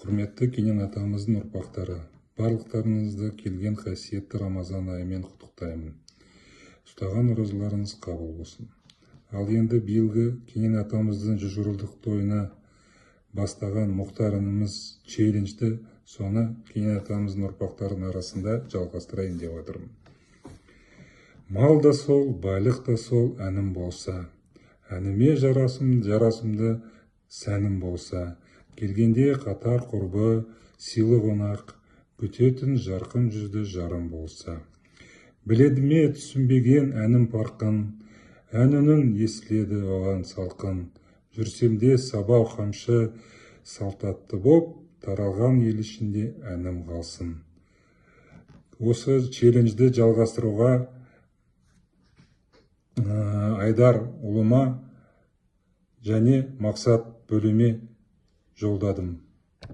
Құрметті Кенен атамыздың ұрпақтары, барлықтарыңызды келген қасиетті Рамазан айымен құттықтаймын. Ұстаған оразаларыңыз қабыл болсын. Ал енді биылғы Кенен атамыздың 100 жылдық тойына бастаған Мұхтар ініміз челленджді соны Кенен атамыздың ұрпақтарының арасында жалғастырайын деп отырмын. Мал да сол, байлық та сол әнім болса, әніме жарасымды сәнім болса, келгенде қатар құрбы, сыйлы қонақ, күтетін жарқын жүзді жарым болса. Біледі ме түсінбеген әнім парқын, әнінің естіледі оған салқын. Жүрсемде сабау қамшы салтатты боп, таралған ел ішінде әнім қалсын. Осы челленджді жалғастыруға Айдар ұлыма және Мақсат бөліме жолдадым.